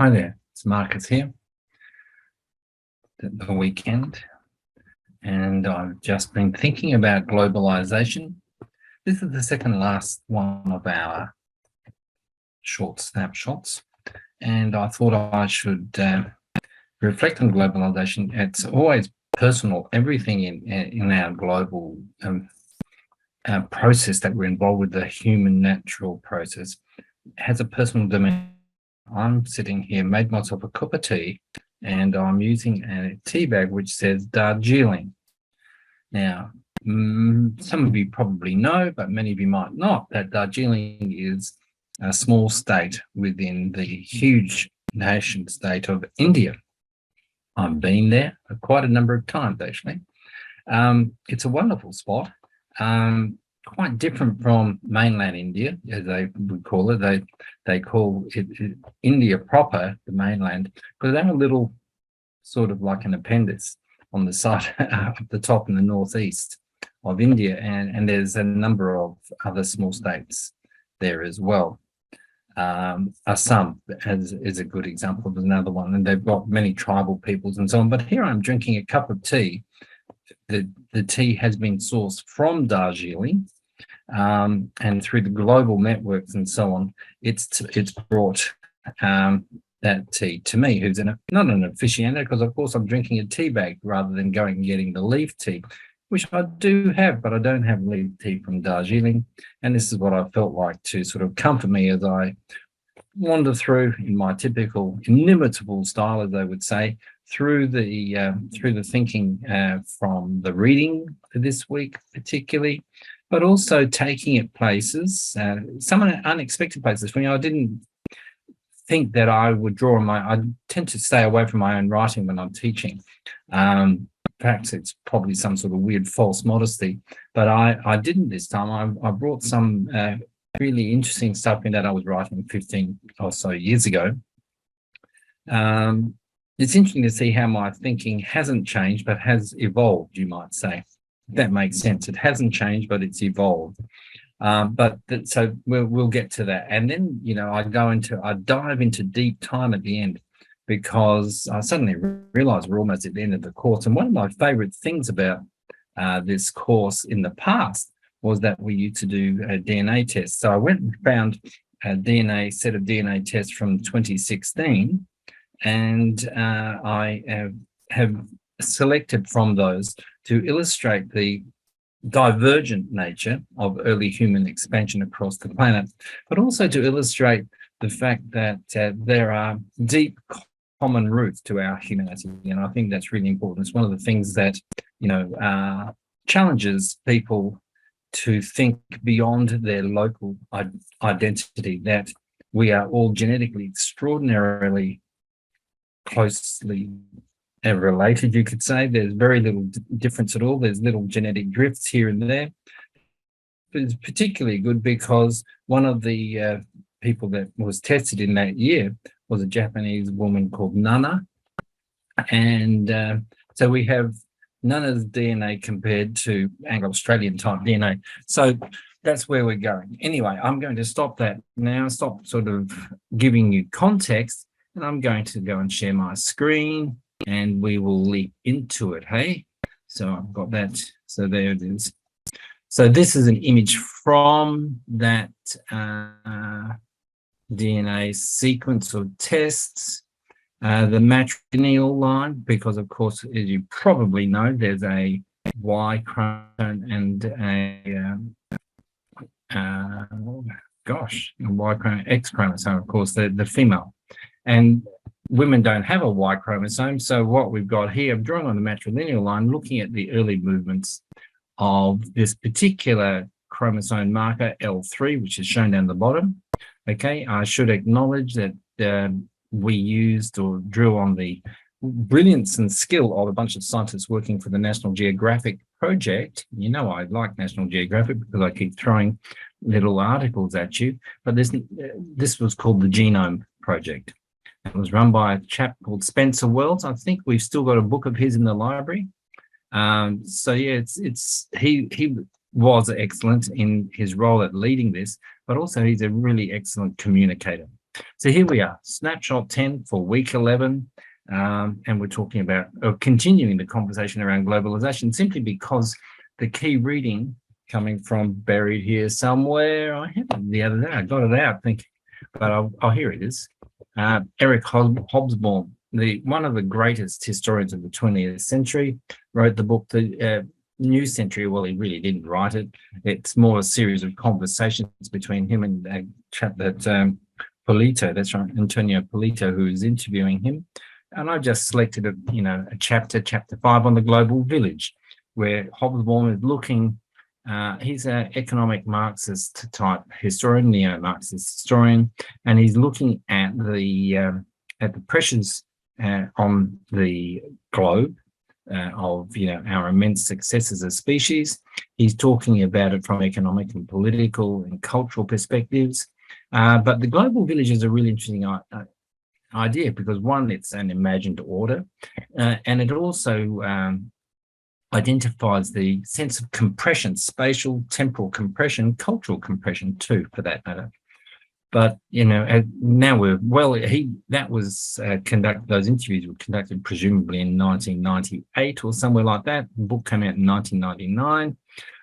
Hi there, it's Marcus here, the weekend, and I've just been thinking about globalization. This is the second last one of our short snapshots, and I thought I should reflect on globalization. It's always personal. Everything in our global process that we're involved with, the human natural process, has a personal dimension. I'm sitting here, made myself a cup of tea, and I'm using a tea bag which says Darjeeling. Now, some of you probably know, but many of you might not, that Darjeeling is a small state within the huge nation state of India. I've been there quite a number of times, actually. It's a wonderful spot. Quite different from mainland India, as they would call it. They call it India proper, the mainland, because they're a little sort of like an appendix on the side up the top in the northeast of India, and there's a number of other small states there as well. Assam is a good example of another one, and they've got many tribal peoples and so on. But here I'm drinking a cup of tea. The tea has been sourced from Darjeeling, and through the global networks and so on, it's brought that tea to me, who's not an aficionado, because of course I'm drinking a tea bag rather than going and getting the leaf tea, which I do have, but I don't have leaf tea from Darjeeling. And this is what I felt like to sort of comfort me as I wander through in my typical inimitable style, as they would say, through the thinking from the reading for this week particularly, but also taking it places, some unexpected places. For me, I didn't think that I would draw on I tend to stay away from my own writing when I'm teaching. Perhaps it's probably some sort of weird false modesty, but I didn't this time. I brought some really interesting stuff in that I was writing 15 or so years ago. It's interesting to see how my thinking hasn't changed, but has evolved, you might say. If that makes sense. It hasn't changed, but it's evolved. So we'll get to that. And then, I dive into deep time at the end, because I suddenly realized we're almost at the end of the course. And one of my favorite things about this course in the past was that we used to do DNA tests. So I went and found a set of DNA tests from 2016, and I have selected from those to illustrate the divergent nature of early human expansion across the planet, but also to illustrate the fact that there are deep common roots to our humanity. And I think that's really important. It's one of the things that, challenges people to think beyond their local identity, that we are all genetically extraordinarily closely related, you could say. There's very little difference at all. There's little genetic drifts here and there. It's particularly good because one of the people that was tested in that year was a Japanese woman called Nana. And so we have Nana's DNA compared to Anglo-Australian type DNA. So that's where we're going. Anyway, I'm going to stop that now, stop sort of giving you context, and I'm going to go and share my screen, and we will leap into it, hey? So I've got that. So there it is. So this is an image from that DNA sequence of tests. The matrilineal line, because of course, as you probably know, there's a Y chromosome and a Y chromosome, X chromosome, of course, the female. And women don't have a Y chromosome. So what we've got here, I'm drawing on the matrilineal line, looking at the early movements of this particular chromosome marker, L3, which is shown down the bottom. Okay, I should acknowledge that we used or drew on the brilliance and skill of a bunch of scientists working for the National Geographic project. You know, I like National Geographic because I keep throwing little articles at you, but this was called the Genome Project. It was run by a chap called Spencer Wells. I think we've still got a book of his in the library. So yeah, he was excellent in his role at leading this, but also he's a really excellent communicator. So here we are, snapshot 10 for week 11. And we're talking about continuing the conversation around globalization simply because the key reading coming from buried here somewhere, I had it the other day, I got it out thinking, but here it is. Eric Hobsbawm, one of the greatest historians of the 20th century, wrote the book, The New Century. Well, he really didn't write it. It's more a series of conversations between him and a chap that Polito, that's right, Antonio Polito, who is interviewing him. And I just selected a chapter 5 on the global village, where Hobsbawm is looking. He's an economic Marxist type historian, neo-Marxist historian, and he's looking at the pressures on the globe of our immense success as a species. He's talking about it from economic and political and cultural perspectives. But the global village is a really interesting idea because, one, it's an imagined order, and it also identifies the sense of compression, spatial, temporal compression, cultural compression too, for that matter. But now those interviews were conducted presumably in 1998 or somewhere like that. The book came out in 1999,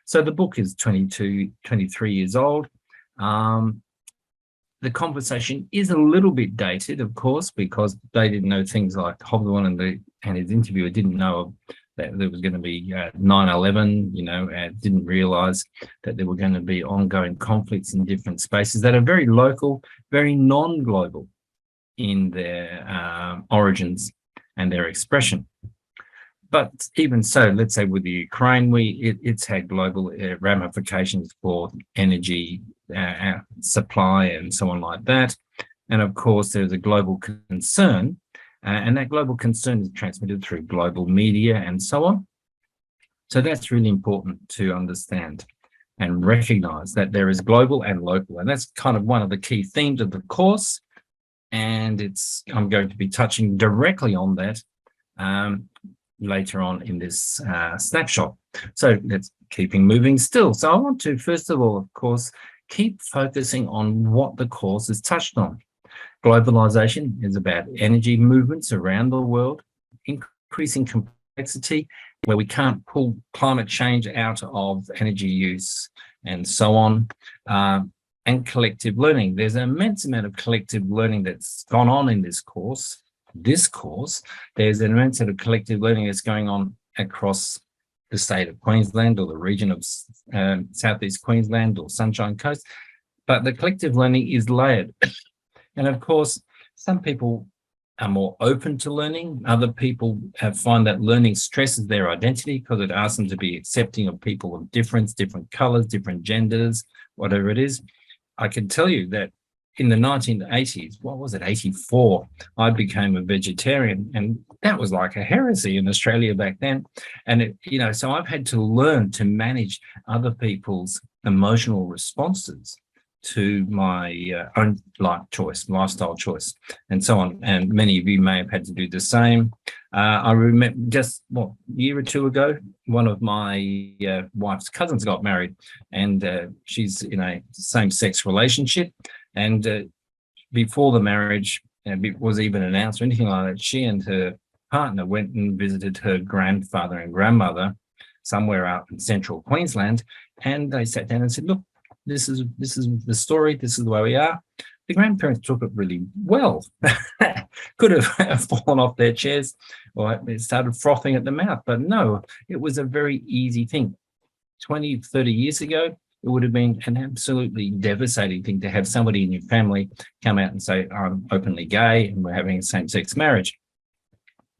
so the book is 23 years old. The conversation is a little bit dated, of course, because they didn't know things like Hobsbawm and his interviewer didn't know that there was going to be 9/11, and didn't realize that there were going to be ongoing conflicts in different spaces that are very local, very non-global in their origins and their expression. But even so, let's say with the Ukraine, it's had global ramifications for energy supply and so on like that. And of course, there's a global concern, and that global concern is transmitted through global media and so on. So that's really important to understand and recognize that there is global and local. And that's kind of one of the key themes of the course. And I'm going to be touching directly on that later on in this snapshot. So let's keeping moving still. So I want to, first of all, of course, keep focusing on what the course is touched on. Globalization is about energy movements around the world, increasing complexity, where we can't pull climate change out of energy use and so on, and collective learning. There's an immense amount of collective learning that's gone on in this course. There's an immense amount of collective learning that's going on across the state of Queensland or the region of Southeast Queensland or Sunshine Coast, but the collective learning is layered. And of course, some people are more open to learning. Other people find that learning stresses their identity because it asks them to be accepting of people of difference, different colors, different genders, whatever it is. I can tell you that in the 1980s, 84, I became a vegetarian, and that was like a heresy in Australia back then. And so I've had to learn to manage other people's emotional responses to my own lifestyle choice, and so on. And many of you may have had to do the same. I remember just a year or two ago, one of my wife's cousins got married, and she's in a same-sex relationship. And before the marriage was even announced or anything like that, she and her partner went and visited her grandfather and grandmother somewhere out in central Queensland, and they sat down and said, "Look, this is the story. This is the way we are." The grandparents took it really well. Could have fallen off their chairs or it started frothing at the mouth, but no, it was a very easy thing. 20, 30 years ago, it would have been an absolutely devastating thing to have somebody in your family come out and say, "I'm openly gay and we're having a same-sex marriage."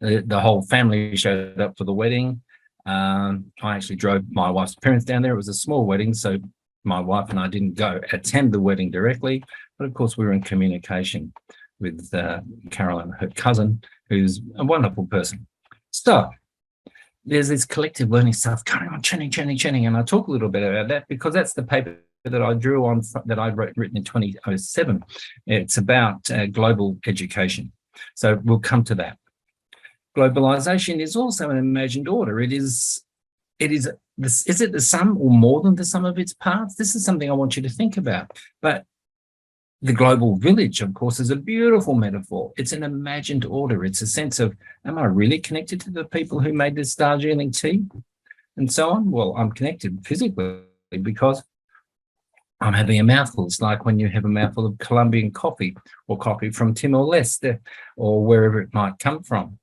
The whole family showed up for the wedding. I actually drove my wife's parents down there. It was a small wedding, so my wife and I didn't go attend the wedding directly, but of course we were in communication with Carolyn, her cousin, who's a wonderful person. So there's this collective learning stuff going on, chanting, and I talk a little bit about that because that's the paper that I drew on, that I'd written in 2007. It's about global education. So we'll come to that. Globalization is also an imagined order. Is it the sum or more than the sum of its parts? This is something I want you to think about. But The global village, of course, is a beautiful metaphor. It's an imagined order. It's a sense of, am I really connected to the people who made this Darjeeling tea? And so on. Well, I'm connected physically because I'm having a mouthful. It's like when you have a mouthful of Colombian coffee or coffee from Timor-Leste or wherever it might come from.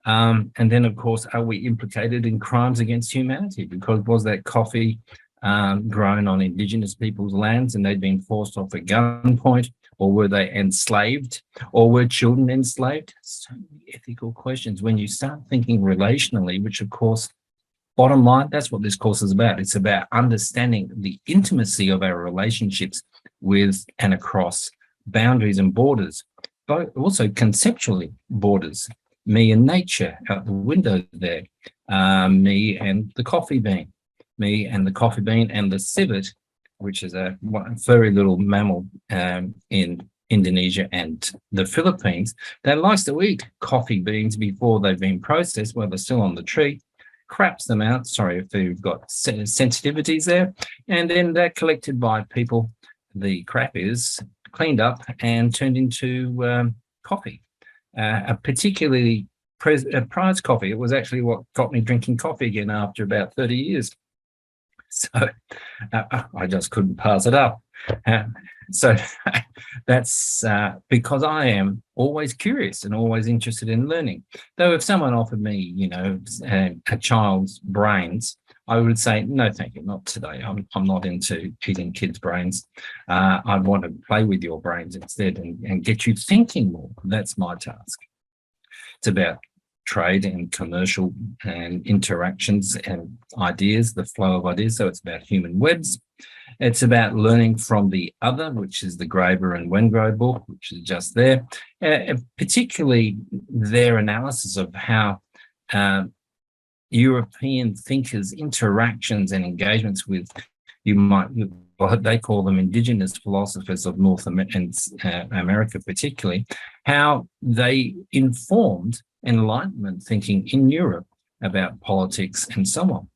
And then, of course, are we implicated in crimes against humanity? Because was that coffee grown on Indigenous people's lands and they'd been forced off at gunpoint, or were they enslaved, or were children enslaved? So many ethical questions when you start thinking relationally, which, of course, bottom line, that's what this course is about. It's about understanding the intimacy of our relationships with and across boundaries and borders, but also conceptually borders. Me and nature out the window there, me and the coffee bean, me and the coffee bean and the civet, which is a furry little mammal in Indonesia and the Philippines that likes to eat coffee beans before they've been processed while they're still on the tree, craps them out, sorry if you've got sensitivities there, and then they're collected by people. The crap is cleaned up and turned into coffee. A particularly prized coffee. It was actually what got me drinking coffee again after about 30 years. So I just couldn't pass it up. So that's because I am always curious and always interested in learning. Though if someone offered me, you know, a child's brains, I would say, no, thank you, not today. I'm not into eating kids' brains. I want to play with your brains instead and get you thinking more. That's my task. It's about trade and commercial and interactions and ideas, the flow of ideas. So it's about human webs. It's about learning from the other, which is the Graeber and Wengrow book, which is just there, particularly their analysis of how European thinkers' interactions and engagements with, what they call them indigenous philosophers of North America particularly, how they informed Enlightenment thinking in Europe about politics and so on.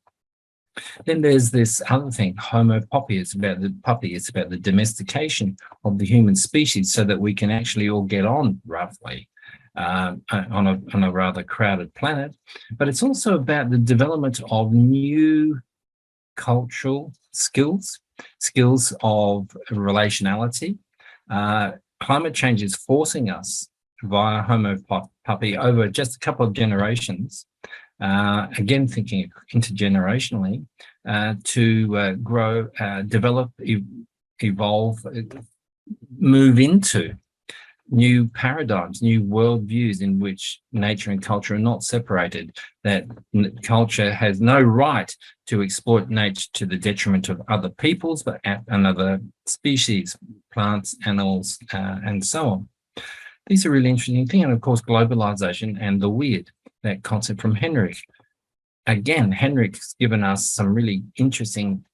Then there's this other thing, Homo puppy. It's about the puppy. It's about the domestication of the human species so that we can actually all get on roughly on a rather crowded planet. But it's also about the development of new cultural skills of relationality. Climate change is forcing us via Homo puppy over just a couple of generations, again thinking intergenerationally, to grow, develop, evolve, move into new paradigms, new worldviews in which nature and culture are not separated, that culture has no right to exploit nature to the detriment of other peoples, but another species, plants, animals, and so on. These are really interesting things. And of course, globalization and the weird, that concept from Henrik. Again, Henrik's given us some really interesting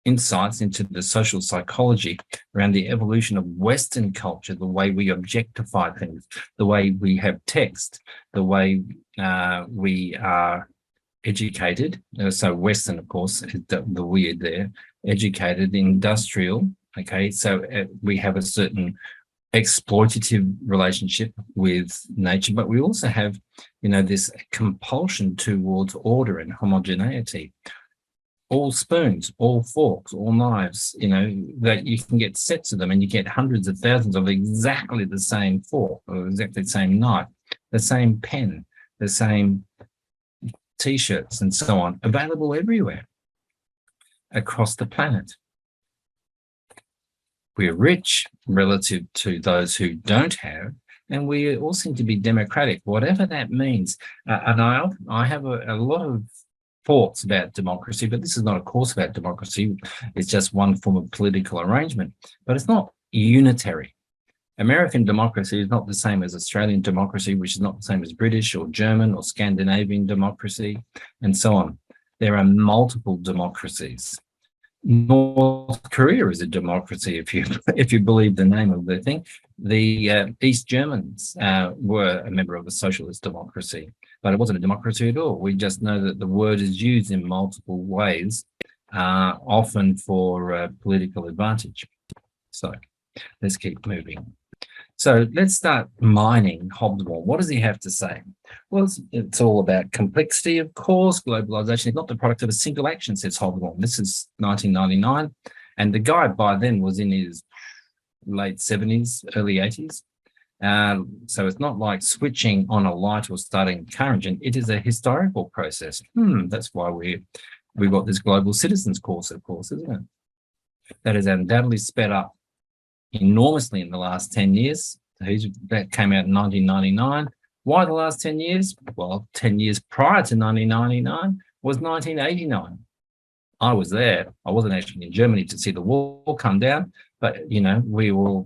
insights into the social psychology around the evolution of Western culture, the way we objectify things, the way we have text, the way we are educated. So Western, of course, is the weird there, educated, industrial. Okay, so we have a certain exploitative relationship with nature, but we also have, you know, this compulsion towards order and homogeneity. All spoons, all forks, all knives, you know, that you can get sets of them and you get hundreds of thousands of exactly the same fork or exactly the same knife, the same pen, the same T-shirts and so on, available everywhere across the planet. We're rich relative to those who don't have, and we all seem to be democratic, whatever that means. And I have a lot of thoughts about democracy, but this is not a course about democracy. It's just one form of political arrangement, but it's not unitary. American democracy is not the same as Australian democracy, which is not the same as British or German or Scandinavian democracy, and so on. There are multiple democracies. North Korea is a democracy, if you believe the name of the thing. The East Germans were a member of a socialist democracy, but it wasn't a democracy at all. We just know that the word is used in multiple ways, often for political advantage. So let's keep moving. So let's start mining Hobsbawm. What does he have to say? Well, it's all about complexity, of course. Globalization is not the product of a single action, says Hobsbawm. This is 1999. And the guy by then was in his late 70s, early 80s. So it's not like switching on a light or starting a car engine. It is a historical process. That's why we've got this global citizens course, of course, isn't it? That is undoubtedly sped up enormously in the last 10 years. That came out in 1999. Why the last 10 years? Well, 10 years prior to 1999 was 1989. I was there. I wasn't actually in Germany to see the wall come down, but, we were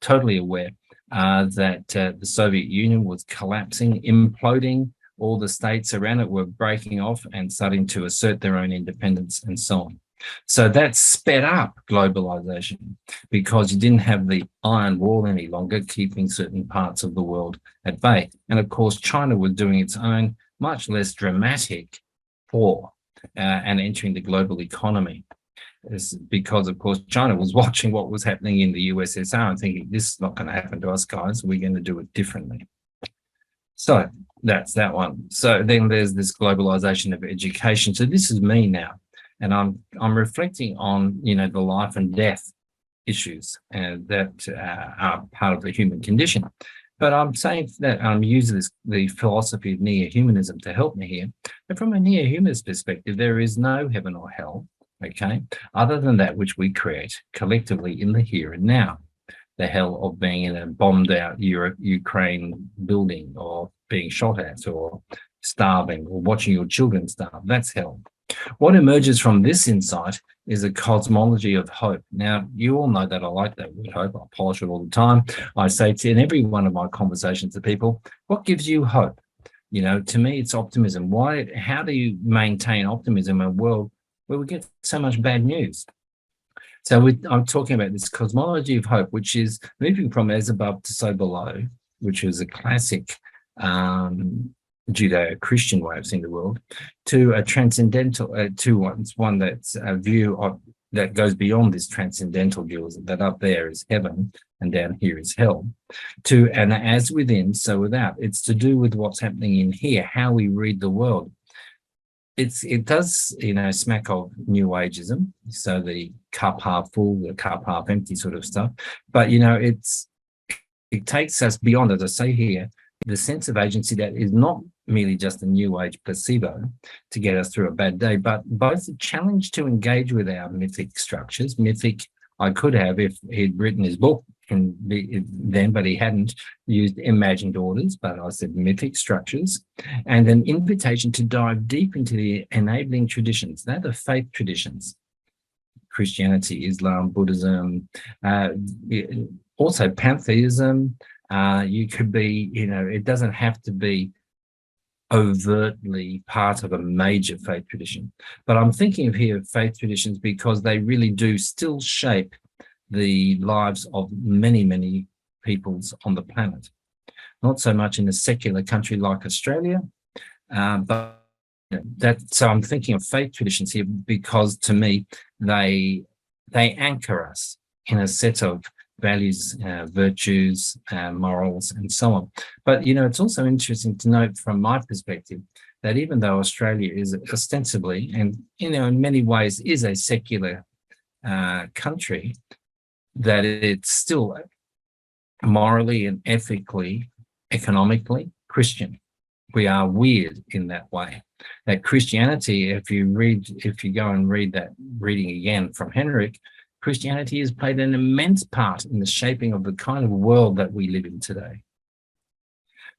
totally aware that the Soviet Union was collapsing, imploding. All the states around it were breaking off and starting to assert their own independence and so on. So that sped up globalization because you didn't have the iron wall any longer, keeping certain parts of the world at bay. And of course, China was doing its own, much less dramatic war and entering the global economy. It's because, of course, China was watching what was happening in the USSR and thinking, this is not going to happen to us, guys. We're going to do it differently. So that's that one. So then there's this globalization of education. So this is me now. And I'm reflecting on, the life and death issues that are part of the human condition. But I'm saying that I'm using the philosophy of neo-humanism to help me here. But from a neo-humanist perspective, there is no heaven or hell, okay, other than that which we create collectively in the here and now. The hell of being in a bombed out Ukraine building, or being shot at, or starving, or watching your children starve. That's hell. What emerges from this insight is a cosmology of hope. Now, you all know that I like that word hope. I polish it all the time. I say in every one of my conversations to people, what gives you hope? To me, it's optimism. How do you maintain optimism in a world where we get so much bad news? So I'm talking about this cosmology of hope, which is moving from as above to so below, which is a classic Judeo-Christian way of seeing the world, to a transcendental, one that's a view of that goes beyond this transcendental view, that up there is heaven and down here is hell, to an as within, so without. It's to do with what's happening in here, how we read the world. It does, smack of New Ageism, so the cup half full, the cup half empty sort of stuff. But, it takes us beyond, as I say here, the sense of agency that is not merely just a new age placebo to get us through a bad day, but both a challenge to engage with our mythic structures. I could have if he'd written his book then, but he hadn't used imagined orders, but I said mythic structures, and an invitation to dive deep into the enabling traditions. They're the faith traditions: Christianity, Islam, Buddhism, also pantheism. You could be, it doesn't have to be overtly part of a major faith tradition. But I'm thinking of here faith traditions because they really do still shape the lives of many, many peoples on the planet. Not so much in a secular country like Australia, but so I'm thinking of faith traditions here because to me, they anchor us in a set of values, virtues, morals, and so on. But, it's also interesting to note from my perspective that even though Australia is ostensibly, and, in many ways is a secular country, that it's still morally and ethically, economically Christian. We are weird in that way. That Christianity, if you go and read that reading again from Henrik, Christianity has played an immense part in the shaping of the kind of world that we live in today.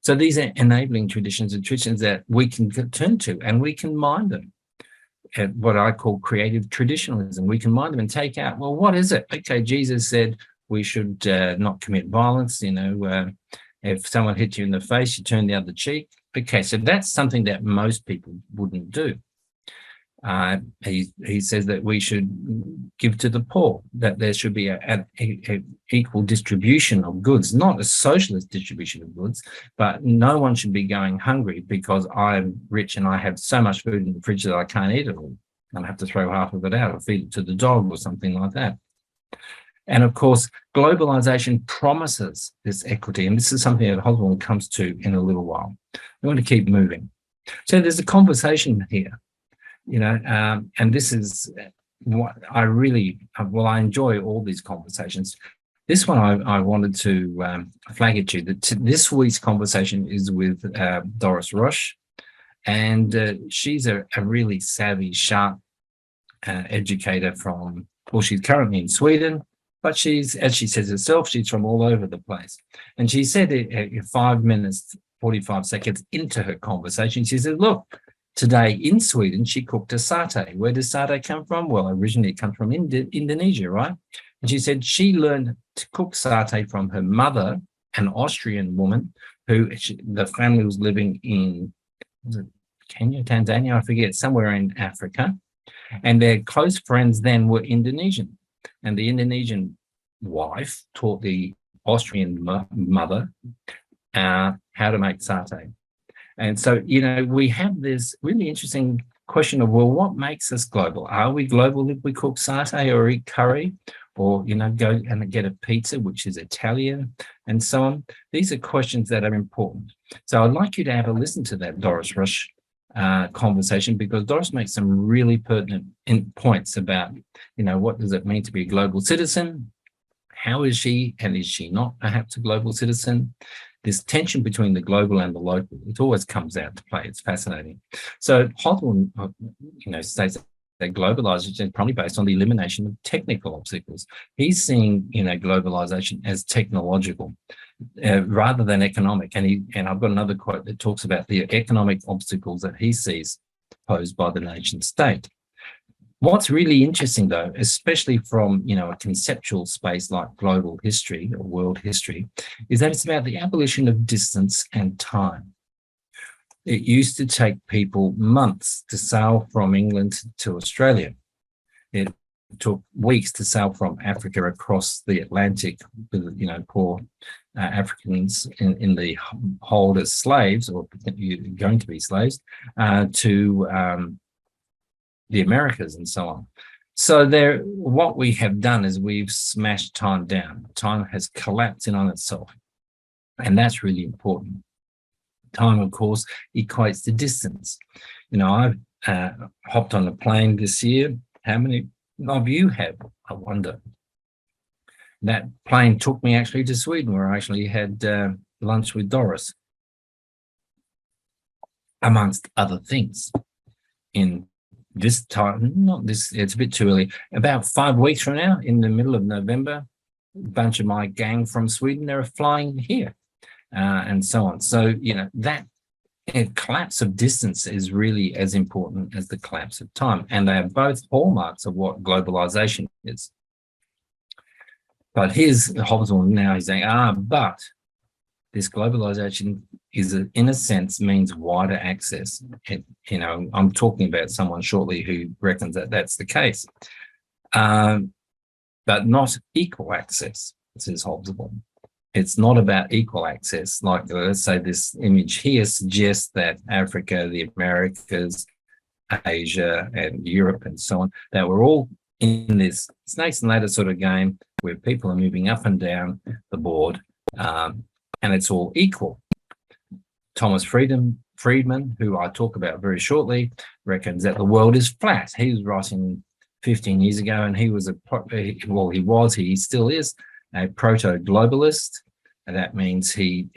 So these are enabling traditions and traditions that we can turn to, and we can mind them at what I call creative traditionalism. We can mind them and take out, well, what is it? Okay, Jesus said we should not commit violence. If someone hits you in the face, you turn the other cheek. Okay, so that's something that most people wouldn't do. He says that we should give to the poor, that there should be an equal distribution of goods, not a socialist distribution of goods, but no one should be going hungry because I'm rich and I have so much food in the fridge that I can't eat it all. I have to throw half of it out or feed it to the dog or something like that. And of course, globalization promises this equity. And this is something that Hosborn comes to in a little while. We want to keep moving. So there's a conversation here, and this is what I really, I enjoy all these conversations. This one I wanted to flag at you that this week's conversation is with Doris Roche, and she's a really savvy, sharp educator she's currently in Sweden, but she's, as she says herself, she's from all over the place. And she said 5 minutes, 45 seconds into her conversation, she said, look, today in Sweden, she cooked a satay. Where does satay come from? Well, originally it comes from Indonesia, right? And she said she learned to cook satay from her mother, an Austrian woman the family was living in, was it Kenya, Tanzania, I forget, somewhere in Africa. And their close friends then were Indonesian. And the Indonesian wife taught the Austrian mother how to make satay. And so, we have this really interesting question of, well, what makes us global? Are we global if we cook satay or eat curry, or, go and get a pizza, which is Italian, and so on? These are questions that are important. So I'd like you to have a listen to that Doris Roche conversation, because Doris makes some really pertinent points about, what does it mean to be a global citizen? How is she, and is she not perhaps a global citizen? This tension between the global and the local, it always comes out to play. It's fascinating. So Hosborn, states that globalization is probably based on the elimination of technical obstacles. He's seeing, globalization as technological rather than economic. And I've got another quote that talks about the economic obstacles that he sees posed by the nation state. What's really interesting, though, especially from a conceptual space like global history or world history, is that it's about the abolition of distance and time. It used to take people months to sail from England to Australia. It took weeks to sail from Africa across the Atlantic with, poor Africans in the hold as slaves, or going to be slaves, to the Americas and so on. So what we have done is we've smashed time down. Time has collapsed in on itself. And that's really important. Time, of course, equates to distance. I've hopped on a plane this year. How many of you have, I wonder? That plane took me actually to Sweden, where I actually had lunch with Doris, amongst other things. In this time, it's a bit too early, about 5 weeks from now, in the middle of November, a bunch of my gang from Sweden, they're flying here, and so on. So, that collapse of distance is really as important as the collapse of time. And they are both hallmarks of what globalization is. But here's Hobsbawm now, he's saying, but this globalization in a sense, means wider access. I'm talking about someone shortly who reckons that that's the case, but not equal access, says Hobsbawm. It's not about equal access. Like, let's say this image here suggests that Africa, the Americas, Asia, and Europe, and so on, that we're all in this snakes and ladders sort of game where people are moving up and down the board, and it's all equal. Thomas Friedman, who I talk about very shortly, reckons that the world is flat. He was writing 15 years ago, and he still is a proto-globalist. And that means he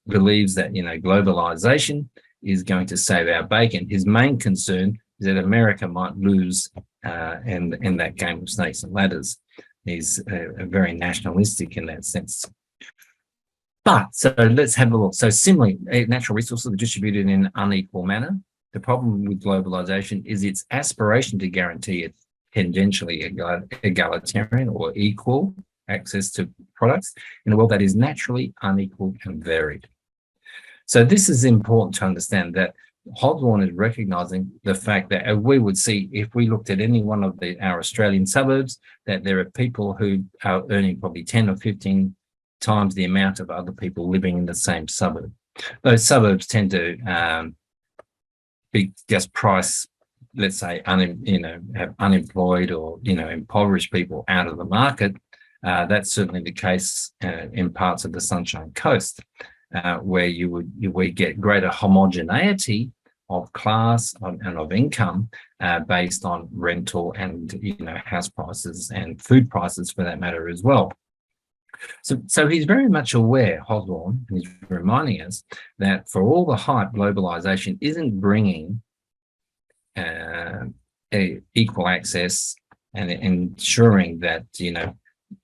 believes that, globalization is going to save our bacon. His main concern is that America might lose in that game of snakes and ladders. He's very nationalistic in that sense. But so let's have a look. So similarly, natural resources are distributed in an unequal manner. The problem with globalization is its aspiration to guarantee it tangentially egalitarian or equal access to products in a world that is naturally unequal and varied. So this is important to understand, that Hobsbawm is recognizing the fact that we would see, if we looked at any one of our Australian suburbs, that there are people who are earning probably 10 or 15 times the amount of other people living in the same suburb. Those suburbs tend to be just price, let's say, have unemployed or impoverished people out of the market, That's certainly the case in parts of the Sunshine Coast, where you would get greater homogeneity of class and of income based on rental and house prices and food prices for that matter as well. So he's very much aware, Hosborn, and he's reminding us that for all the hype, globalization isn't bringing equal access and ensuring that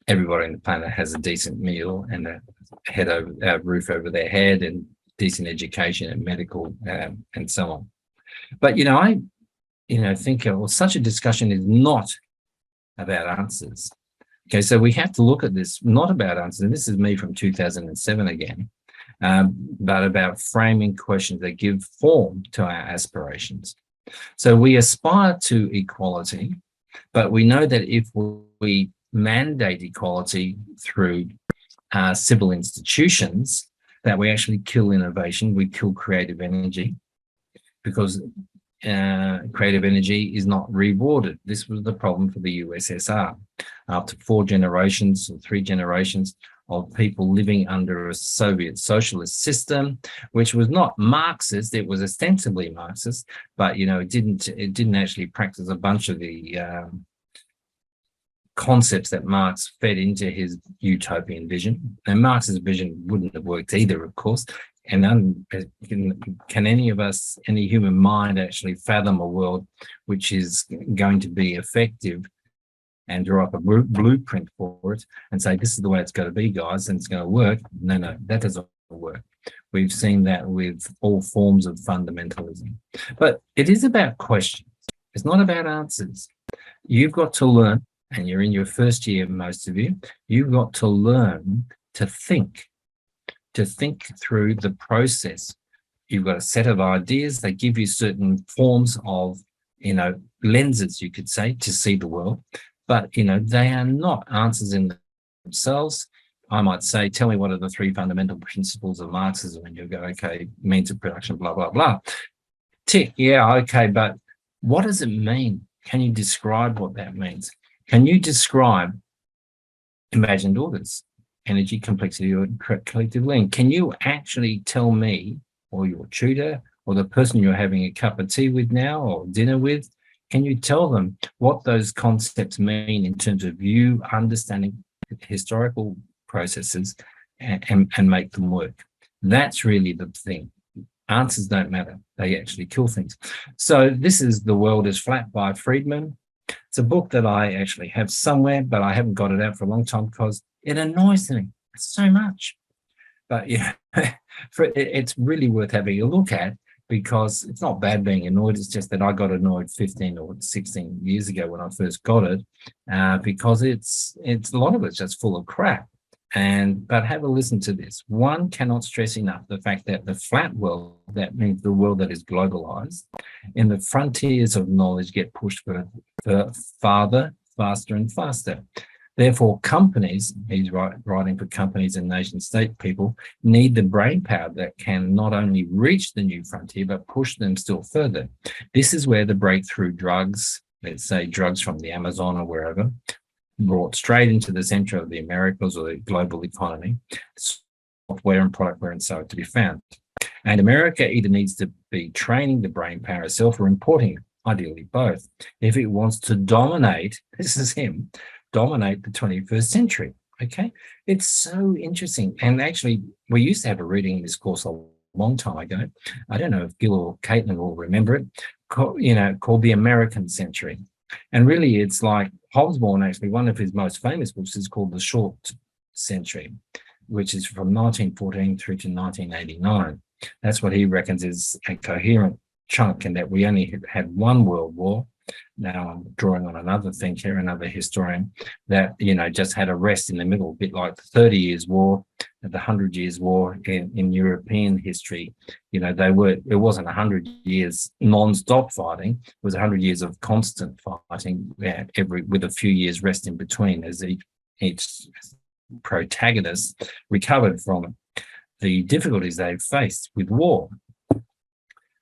everybody on the planet has a decent meal and a roof over their head and decent education and medical and so on. But I think such a discussion is not about answers. Okay, so we have to look at this not about answers, and this is me from 2007 again, but about framing questions that give form to our aspirations. So we aspire to equality, but we know that if we mandate equality through civil institutions, that we actually kill innovation, we kill creative energy, because creative energy is not rewarded. This was the problem for the USSR. After 4 generations or 3 generations of people living under a Soviet socialist system, which was not Marxist, it was ostensibly Marxist, but it didn't actually practice a bunch of the concepts that Marx fed into his utopian vision. And Marx's vision wouldn't have worked either, of course. And can any of us, any human mind, actually fathom a world which is going to be effective and draw up a blueprint for it and say, this is the way it's going to be, guys, and it's going to work? No, that doesn't work. We've seen that with all forms of fundamentalism. But it is about questions. It's not about answers. You've got to learn, and you're in your first year, most of you, you've got to learn to think through the process. You've got a set of ideas. They give you certain forms of, lenses, you could say, to see the world. But, they are not answers in themselves. I might say, tell me what are the 3 fundamental principles of Marxism, and you'll go, okay, means of production, blah, blah, blah. Tick, yeah, okay, but what does it mean? Can you describe what that means? Can you describe imagined orders, energy, complexity, or collective learning? Can you actually tell me, or your tutor, or the person you're having a cup of tea with now or dinner with, can you tell them what those concepts mean in terms of you understanding historical processes and make them work? That's really the thing. Answers don't matter. They actually kill things. So this is The World is Flat by Friedman. It's a book that I actually have somewhere, but I haven't got it out for a long time because it annoys me so much. But it's really worth having a look at, because it's not bad being annoyed. It's just that I got annoyed 15 or 16 years ago when I first got it, because it's a lot of it's just full of crap. But have a listen to this. One cannot stress enough the fact that the flat world, that means the world that is globalized, and the frontiers of knowledge get pushed farther, faster and faster. Therefore, companies, he's writing for companies and nation state people, need the brain power that can not only reach the new frontier, but push them still further. This is where the breakthrough drugs, let's say drugs from the Amazon or wherever, brought straight into the center of the Americas or the global economy, software and productware and so on to be found. And America either needs to be training the brain power itself or importing it, ideally both, if it wants to dominate, this is him, dominate the 21st century. Okay, it's so interesting. And actually, we used to have a reading in this course a long time ago. I don't know if Gil or Caitlin will remember it, called The American Century. And really, it's like Hobsbawm, actually, one of his most famous books is called The Short Century, which is from 1914 through to 1989. That's what he reckons is a coherent chunk, and that we only had one world war. Now I'm drawing on another thinker, another historian, that, just had a rest in the middle, a bit like the 30 Years' War, the 100 Years' War in European history. It wasn't 100 years non-stop fighting, it was 100 years of constant fighting, with a few years rest in between as each protagonist recovered from the difficulties they faced with war.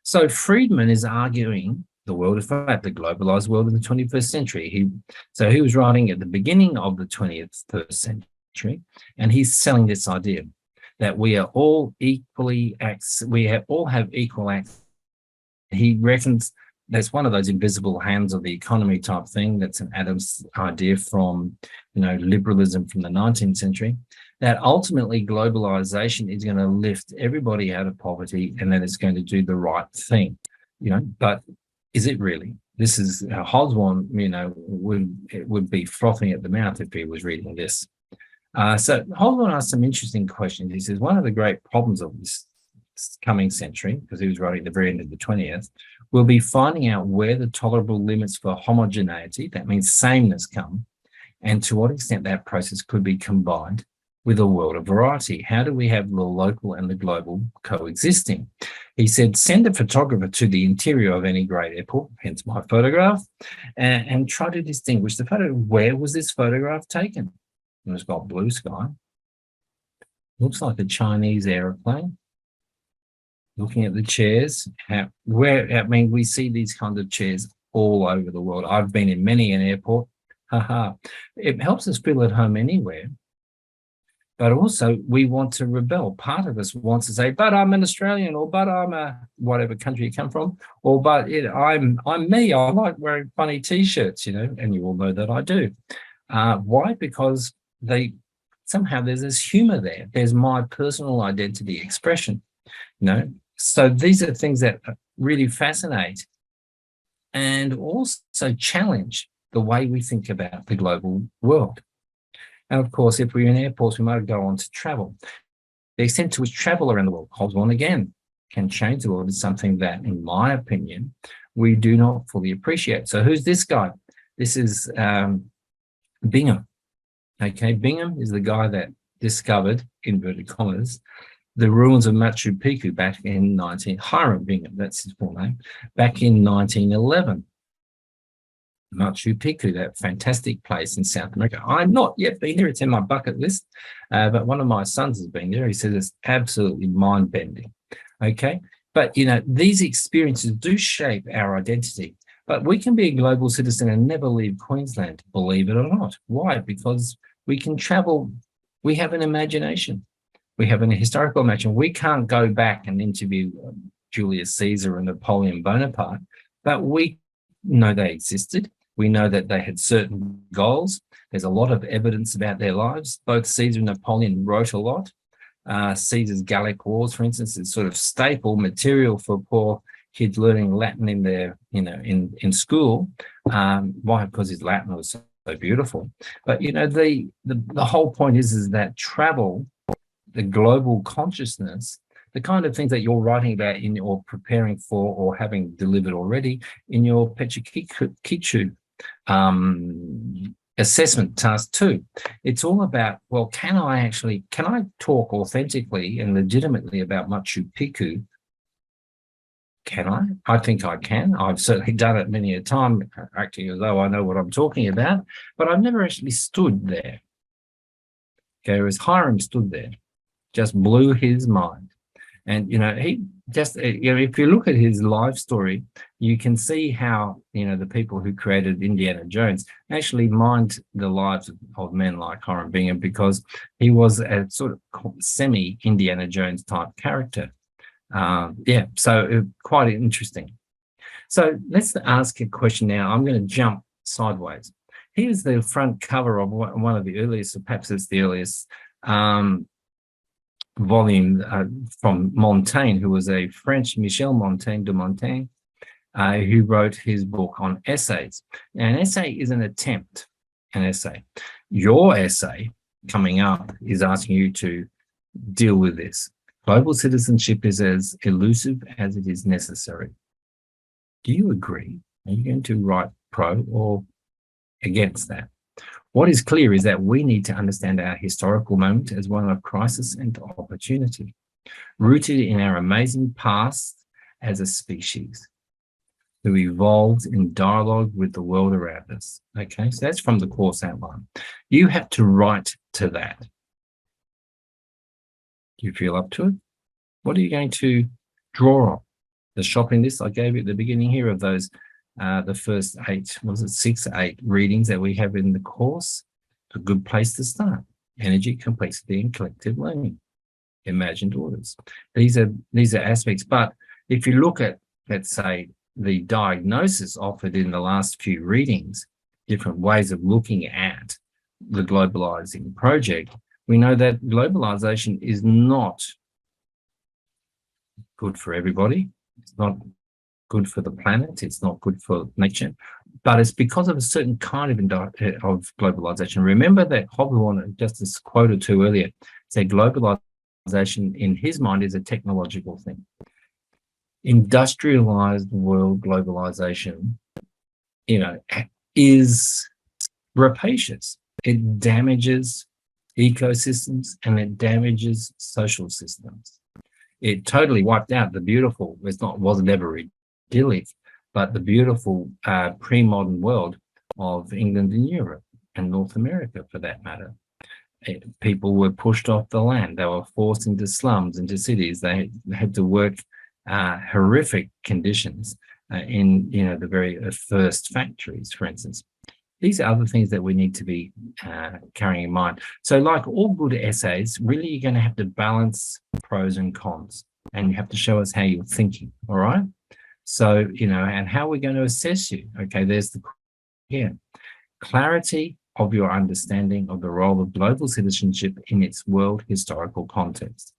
So Friedman is arguing the world is flat, the globalized world in the 21st century. He was writing at the beginning of the 21st century, and he's selling this idea that we are all all have equal access. He reckons that's one of those invisible hands of the economy type thing. That's an Adams idea from, liberalism from the 19th century, that ultimately globalization is going to lift everybody out of poverty and that it's going to do the right thing, but is it really? This is Hoswan, would be frothing at the mouth if he was reading this. So Hoswan asked some interesting questions. He says, one of the great problems of this coming century, because he was writing at the very end of the 20th, will be finding out where the tolerable limits for homogeneity, that means sameness, come, and to what extent that process could be combined with a world of variety. How do we have the local and the global coexisting? He said, send a photographer to the interior of any great airport, hence my photograph, and try to distinguish the photo. Where was this photograph taken? And it's got blue sky. Looks like a Chinese aeroplane. Looking at the chairs, we see these kinds of chairs all over the world. I've been in many an airport. It helps us feel at home anywhere. But also, we want to rebel. Part of us wants to say, but I'm an Australian, or but I'm a whatever country you come from, or but I'm me. I like wearing funny T-shirts, and you all know that I do. Why? Because somehow there's this humor there. There's my personal identity expression, So these are things that really fascinate and also challenge the way we think about the global world. And of course, if we're in airports, we might go on to travel. The extent to which travel around the world, Hoswan again, can change the world is something that, in my opinion, we do not fully appreciate. So who's this guy? This is Bingham. Okay, Bingham is the guy that discovered, inverted commas, the ruins of Machu Picchu back in Hiram Bingham, that's his full name, back in 1911. Machu Picchu, that fantastic place in South America. I'm not yet been there. It's in my bucket list, but one of my sons has been there. He says it's absolutely mind-bending. Okay, but these experiences do shape our identity. But we can be a global citizen and never leave Queensland, believe it or not. Why? Because we can travel. We have an imagination. We have an historical imagination. We can't go back and interview Julius Caesar and Napoleon Bonaparte, but we know they existed. We know that they had certain goals. There's a lot of evidence about their lives. Both Caesar and Napoleon wrote a lot. Caesar's Gallic Wars, for instance, is sort of staple material for poor kids learning Latin in their, in school. Why? Because his Latin was so beautiful. But the whole point is that travel, the global consciousness, the kind of things that you're writing about or preparing for or having delivered already in your Pecha Kichu assessment task 2. It's all about, well, can I talk authentically and legitimately about Machu Picchu? Can I? I think I can. I've certainly done it many a time, acting as though I know what I'm talking about, but I've never actually stood there. Okay, whereas Hiram stood there, just blew his mind. And, he just, if you look at his life story, you can see how, the people who created Indiana Jones actually mined the lives of men like Hiram Bingham, because he was a sort of semi-Indiana Jones type character. So quite interesting. So let's ask a question now. I'm going to jump sideways. Here's the front cover of one of the earliest, or perhaps it's the earliest, volume from Montaigne, who was a French, Michel Montaigne de Montaigne, who wrote his book on essays. Now, an essay is an attempt, an essay. Your essay coming up is asking you to deal with this. Global citizenship is as elusive as it is necessary. Do you agree? Are you going to write pro or against that? What is clear is that we need to understand our historical moment as one of crisis and opportunity, rooted in our amazing past as a species who evolved in dialogue with the world around us. Okay, so that's from the course outline. You have to write to that. Do you feel up to it? What are you going to draw on? The shopping list I gave you at the beginning here of those the first 8, was it 6, 8 readings that we have in the course. It's a good place to start. Energy, complexity, and collective learning. Imagined orders. These are aspects. But if you look at, let's say, the diagnosis offered in the last few readings, different ways of looking at the globalizing project, we know that globalization is not good for everybody. It's not good for the planet. It's not good for nature. But it's because of a certain kind of globalization. Remember that Hobsbawm, just as quoted to earlier, said globalization in his mind is a technological thing. Industrialized world globalization, is rapacious. It damages ecosystems and it damages social systems. It totally wiped out the beautiful, wasn't ever idyllic, but the beautiful pre-modern world of England and Europe and North America, for that matter. People were pushed off the land. They were forced into slums, into cities. They had to work horrific conditions in the very first factories, for instance. These are other things that we need to be carrying in mind. So like all good essays, really you're going to have to balance pros and cons, and you have to show us how you're thinking, all right? So, and how we're going to assess you. Okay, there's the here. Clarity of your understanding of the role of global citizenship in its world historical context.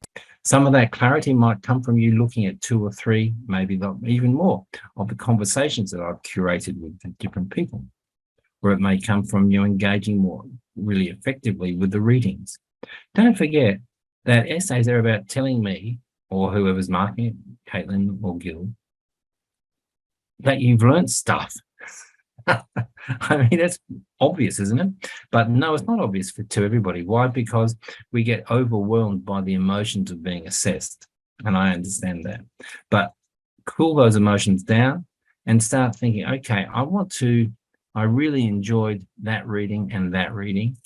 Some of that clarity might come from you looking at 2 or 3, maybe not even more, of the conversations that I've curated with different people. Or it may come from you engaging more really effectively with the readings. Don't forget that essays are about telling me, or whoever's marking it, Caitlin or Gil, that you've learned stuff. I mean, that's obvious, isn't it? But no, it's not obvious to everybody. Why? Because we get overwhelmed by the emotions of being assessed. And I understand that. But cool those emotions down and start thinking, okay, I really enjoyed that reading and that reading.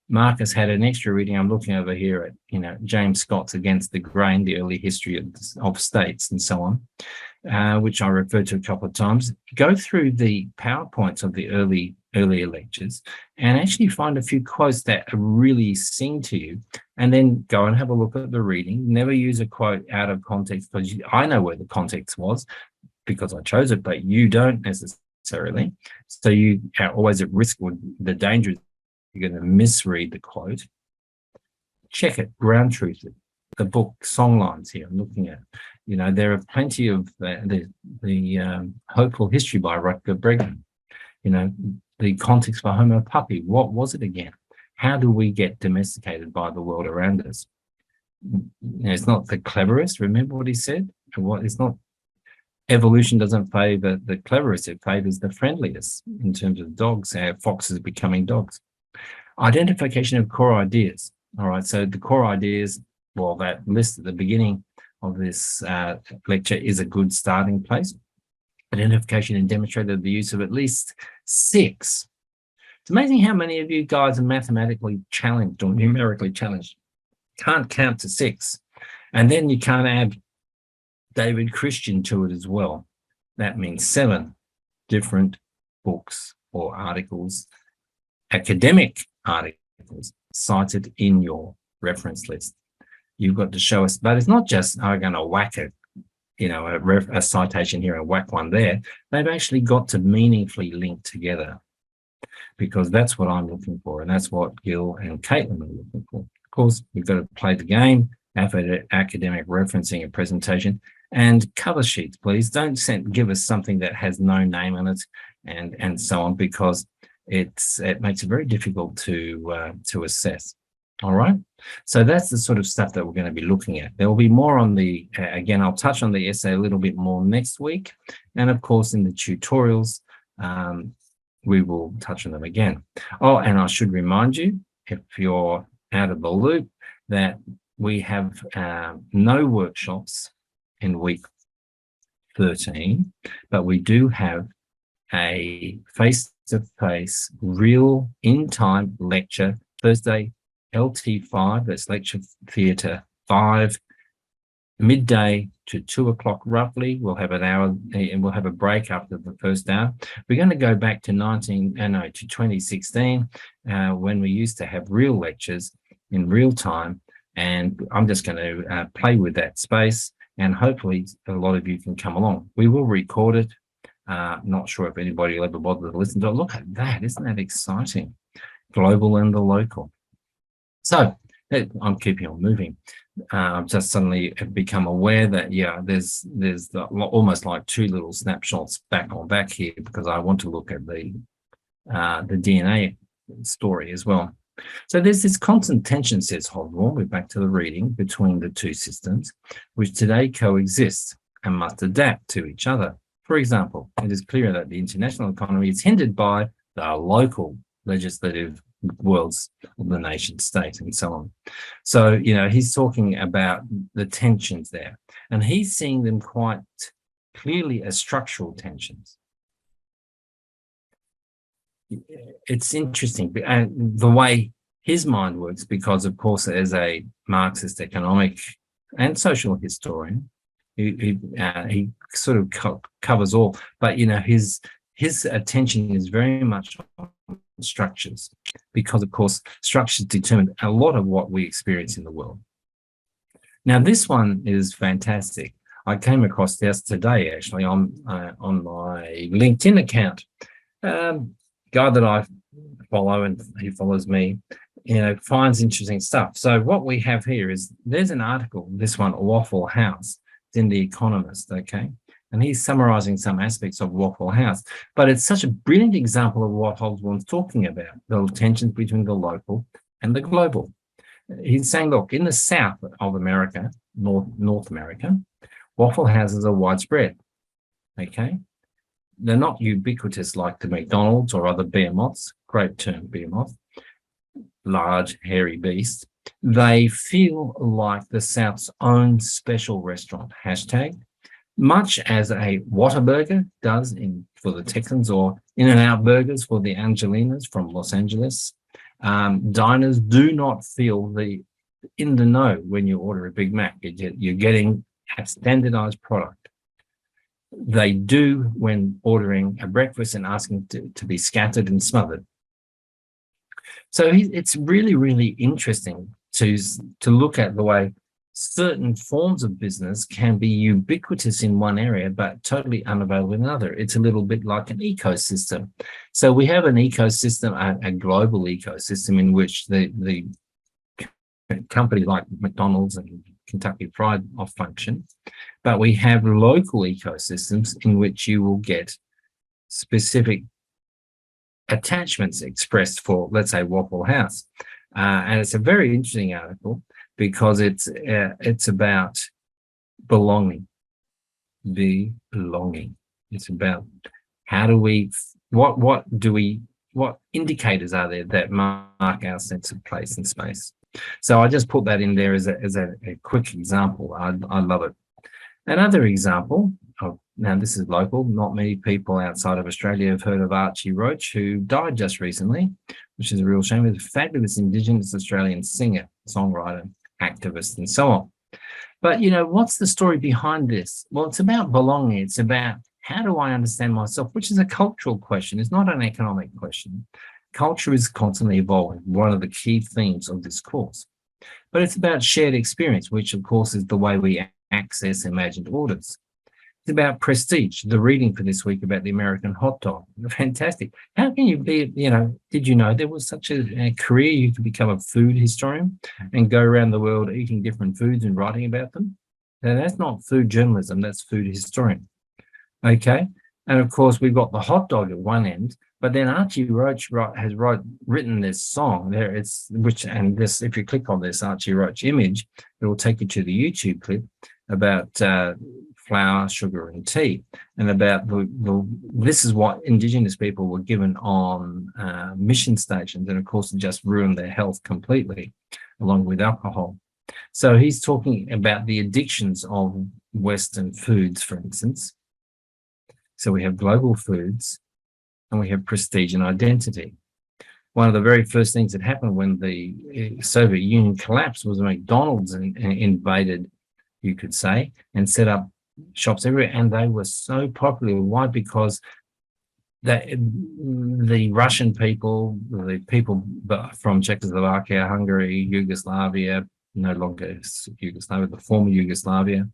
Marcus had an extra reading. I'm looking over here at, James Scott's Against the Grain, the early history of states and so on, which I referred to a couple of times. Go through the PowerPoints of the earlier lectures and actually find a few quotes that really sing to you, and then go and have a look at the reading. Never use a quote out of context, because I know where the context was because I chose it, but you don't necessarily. So you are always at risk with the danger. You're going to misread the quote. Check it, ground truth it. The book Songlines here I'm looking at. There are plenty of the Hopeful History by Rutger Bregman. The context for Homo puppy. What was it again? How do we get domesticated by the world around us? It's not the cleverest. Remember what he said? It's not. Evolution doesn't favor the cleverest. It favors the friendliest in terms of dogs. Foxes becoming dogs. Identification of core ideas. All right, so the core ideas, well, that list at the beginning of this lecture is a good starting place. Identification and demonstrated the use of at least 6. It's amazing how many of you guys are mathematically challenged or numerically challenged. Can't count to 6. And then you can't add David Christian to it as well. That means 7 different books or articles, academic articles cited in your reference list. You've got to show us, but it's not just, I'm going to whack it, a citation here and whack one there. They've actually got to meaningfully link together, because that's what I'm looking for, and that's what Gil and Caitlin are looking for. Of course, we've got to play the game, academic referencing and presentation, and cover sheets, please. Don't give us something that has no name on it and so on, because it makes it very difficult to assess. All right, so that's the sort of stuff that we're going to be looking at. There will be more on the, again, I'll touch on the essay a little bit more next week. And of course, in the tutorials, we will touch on them again. Oh, and I should remind you, if you're out of the loop, that we have no workshops in week 13, but we do have a face-to-face, real in-time lecture, Thursday, LT5, that's Lecture Theatre 5, midday to 2 o'clock roughly. We'll have an hour and we'll have a break after the first hour. We're going to go back to 2016 when we used to have real lectures in real time. And I'm just going to play with that space, and hopefully a lot of you can come along. We will record it. Not sure if anybody will ever bother to listen to it. Look at that. Isn't that exciting? Global and the local. So I'm keeping on moving. I've just suddenly become aware that, yeah, there's almost like two little snapshots back on back here, because I want to look at the DNA story as well. So there's this constant tension, says Hosborn, we're back to the reading, between the two systems, which today coexist and must adapt to each other. For example, it is clear that the international economy is hindered by the local legislative worlds of the nation state and so on. So, you know, he's talking about the tensions there, and he's seeing them quite clearly as structural tensions. It's interesting, and the way his mind works, because of course, as a Marxist economic and social historian, he sort of covers all, but you know, his attention is very much on structures, because of course structures determine a lot of what we experience in the world. Now this one is fantastic. I came across this today actually on my LinkedIn account. Guy that I follow and he follows me, you know, finds interesting stuff. So what we have here is, there's an article, this one, Waffle House, it's in The Economist, okay? And he's summarizing some aspects of Waffle House, but it's such a brilliant example of what Hosborn's talking about, the tensions between the local and the global. He's saying, look, in the south of America, North America, Waffle Houses are widespread, okay? They're not ubiquitous like the McDonald's or other behemoths, great term, behemoth, large, hairy beast. They feel like the South's own special restaurant, hashtag, much as a Whataburger does for the Texans, or In-N-Out Burgers for the Angelinas from Los Angeles. Diners do not feel in the know when you order a Big Mac. You're getting a standardized product. They do when ordering a breakfast and asking to be scattered and smothered. So it's really, really interesting to look at the way certain forms of business can be ubiquitous in one area, but totally unavailable in another. It's a little bit like an ecosystem. So we have an ecosystem, a global ecosystem, in which the companies like McDonald's and Kentucky Fried off function, but we have local ecosystems in which you will get specific attachments expressed for, let's say, Waffle House. And it's a very interesting article, because it's about belonging. It's about how do we, what indicators are there that mark our sense of place and space. So I just put that in there as a quick example. I love it. Another example of, now this is local, not many people outside of Australia have heard of Archie Roach, who died just recently, which is a real shame. He's a fabulous Indigenous Australian singer, songwriter, activist, and so on. But, you know, what's the story behind this? Well, it's about belonging. It's about, how do I understand myself, which is a cultural question. It's not an economic question. Culture is constantly evolving, one of the key themes of this course. But it's about shared experience, which, of course, is the way we access imagined orders. It's about prestige, the reading for this week about the American hot dog. Fantastic. How can you be, you know, did you know there was such a career? You could become a food historian and go around the world eating different foods and writing about them? Now, that's not food journalism, that's food historian. Okay. And of course, we've got the hot dog at one end, but then Archie Roach has written this song there. If you click on this Archie Roach image, it will take you to the YouTube clip about flour, sugar, and tea, and about this is what Indigenous people were given on mission stations, and of course, it just ruined their health completely, along with alcohol. So he's talking about the addictions of Western foods, for instance. So we have global foods, and we have prestige and identity. One of the very first things that happened when the Soviet Union collapsed was McDonald's invaded you could say, and set up shops everywhere. And they were so popular. Why? Because the Russian people, the people from Czechoslovakia, Hungary, Yugoslavia, no longer Yugoslavia, the former Yugoslavia,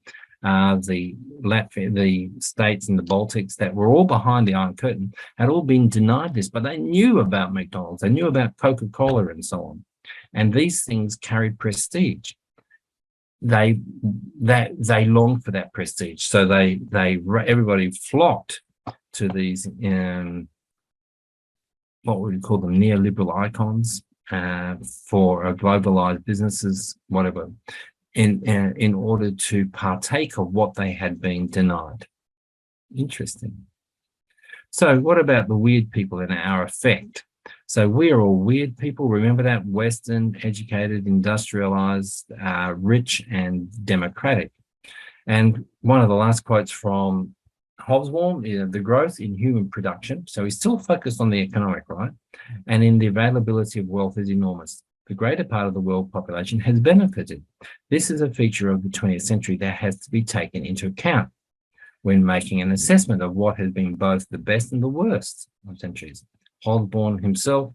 the Latvia, the states and the Baltics that were all behind the Iron Curtain had all been denied this, but they knew about McDonald's, they knew about Coca-Cola and so on. And these things carried prestige. They longed for that prestige. So everybody flocked to these what would you call them, neoliberal icons for globalized businesses, whatever, in order to partake of what they had been denied. Interesting. So what about the weird people and our effect? So we're all weird people. Remember that? Western, educated, industrialized, rich and democratic. And one of the last quotes from Hobsbawm is the growth in human production. So he's still focused on the economic, right? And in the availability of wealth is enormous. The greater part of the world population has benefited. This is a feature of the 20th century that has to be taken into account when making an assessment of what has been both the best and the worst of centuries. Hobsbawm himself,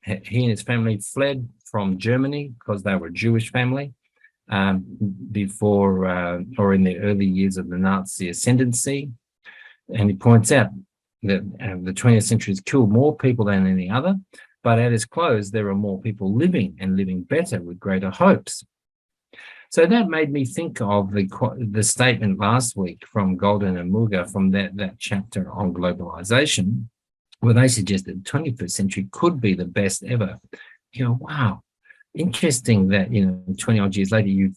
he and his family fled from Germany because they were a Jewish family before or in the early years of the Nazi ascendancy. And he points out that the 20th century has killed more people than any other, but at its close, there are more people living and living better with greater hopes. So that made me think of the statement last week from Golden and Muga from that chapter on globalization, where they suggested the 21st century could be the best ever. You know, wow, interesting that, 20 odd years later, you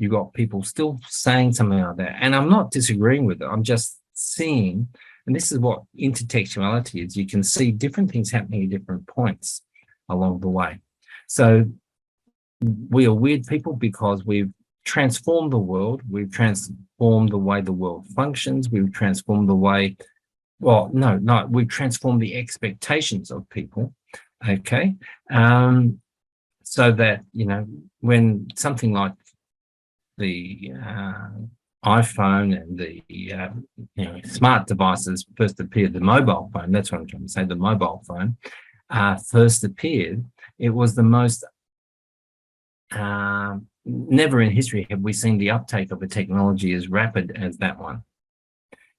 got people still saying something like that. And I'm not disagreeing with it. I'm just seeing, and this is what intertextuality is. You can see different things happening at different points along the way. So we are weird people because we've transformed the world. We've transformed the way the world functions. We've transformed the way, we've transformed the expectations of people. Okay. So that, when something like the iPhone and the smart devices first appeared, the mobile phone, that's what I'm trying to say, the mobile phone first appeared, it was the most, never in history have we seen the uptake of a technology as rapid as that one.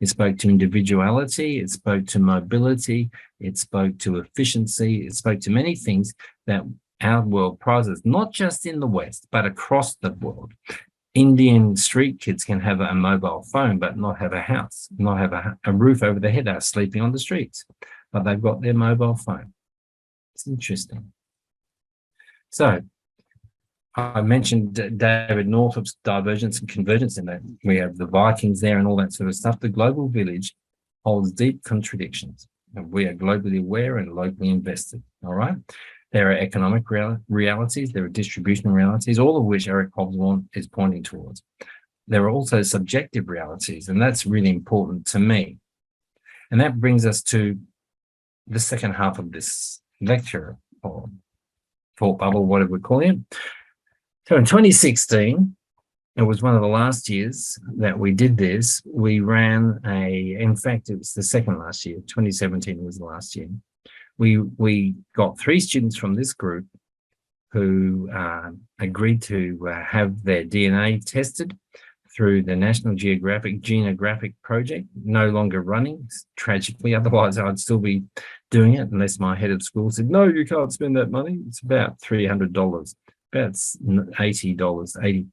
It spoke to individuality, it spoke to mobility, it spoke to efficiency, it spoke to many things that our world prizes, not just in the West, but across the world. Indian street kids can have a mobile phone, but not have a house, not have a roof over their head, are sleeping on the streets, but they've got their mobile phone. It's interesting. So I mentioned David Northrop's divergence and convergence in that. We have the Vikings there and all that sort of stuff. The global village holds deep contradictions. And we are globally aware and locally invested, all right? There are economic realities, there are distribution realities, all of which Eric Hobsbawm is pointing towards. There are also subjective realities, and that's really important to me. And that brings us to the second half of this lecture, or thought bubble, whatever we call it. So in 2016, it was one of the last years that we did this. We ran in fact, it was the second last year, 2017 was the last year. We got 3 students from this group who agreed to have their DNA tested through the National Geographic Genographic Project, no longer running, tragically. Otherwise, I'd still be doing it unless my head of school said, no, you can't spend that money. It's about $300, about $80,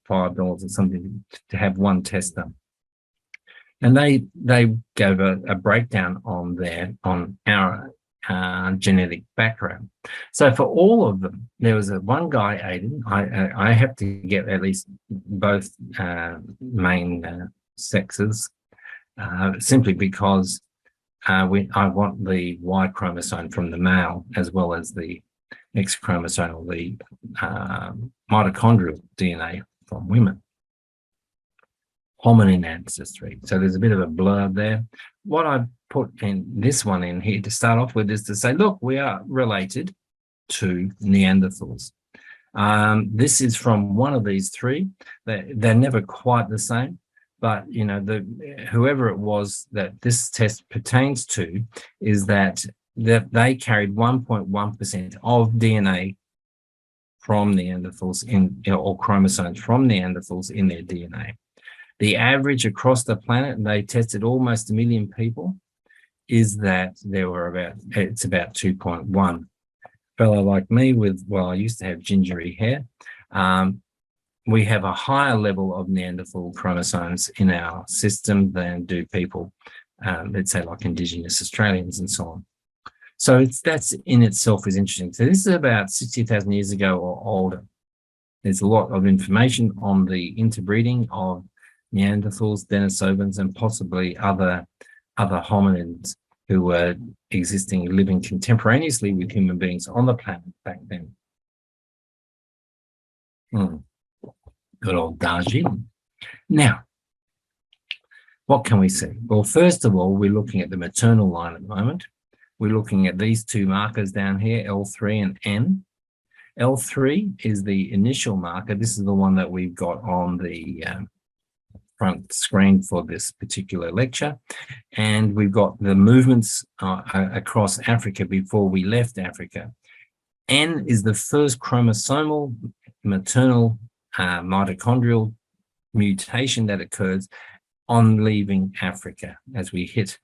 $85 or something to have one test done. And they gave a breakdown on our genetic background. So for all of them, there was one guy, Aiden. I have to get at least both main sexes simply because I want the Y chromosome from the male as well as the X chromosome or the mitochondrial DNA from women. Hominin ancestry. So there's a bit of a blur there. What I put in this one in here to start off with is to say, look, we are related to Neanderthals. This is from one of these three. They're never quite the same, but whoever it was that this test pertains to is that they carried 1.1% of DNA from Neanderthals or chromosomes from Neanderthals in their DNA. The average across the planet, and they tested almost 1 million people, is that it's about 2.1. Fellow like me I used to have gingery hair. We have a higher level of Neanderthal chromosomes in our system than do people, let's say like Indigenous Australians and so on. So that's in itself is interesting. So this is about 60,000 years ago or older. There's a lot of information on the interbreeding of Neanderthals, Denisovans, and possibly other hominids who were living contemporaneously with human beings on the planet back then. Good old Darjeeling. Now, what can we see? Well, first of all, we're looking at the maternal line at the moment. We're looking at these two markers down here, L3 and N. L3 is the initial marker. This is the one that we've got on the front screen for this particular lecture. And we've got the movements across Africa before we left Africa. N is the first chromosomal maternal mitochondrial mutation that occurs on leaving Africa as we hit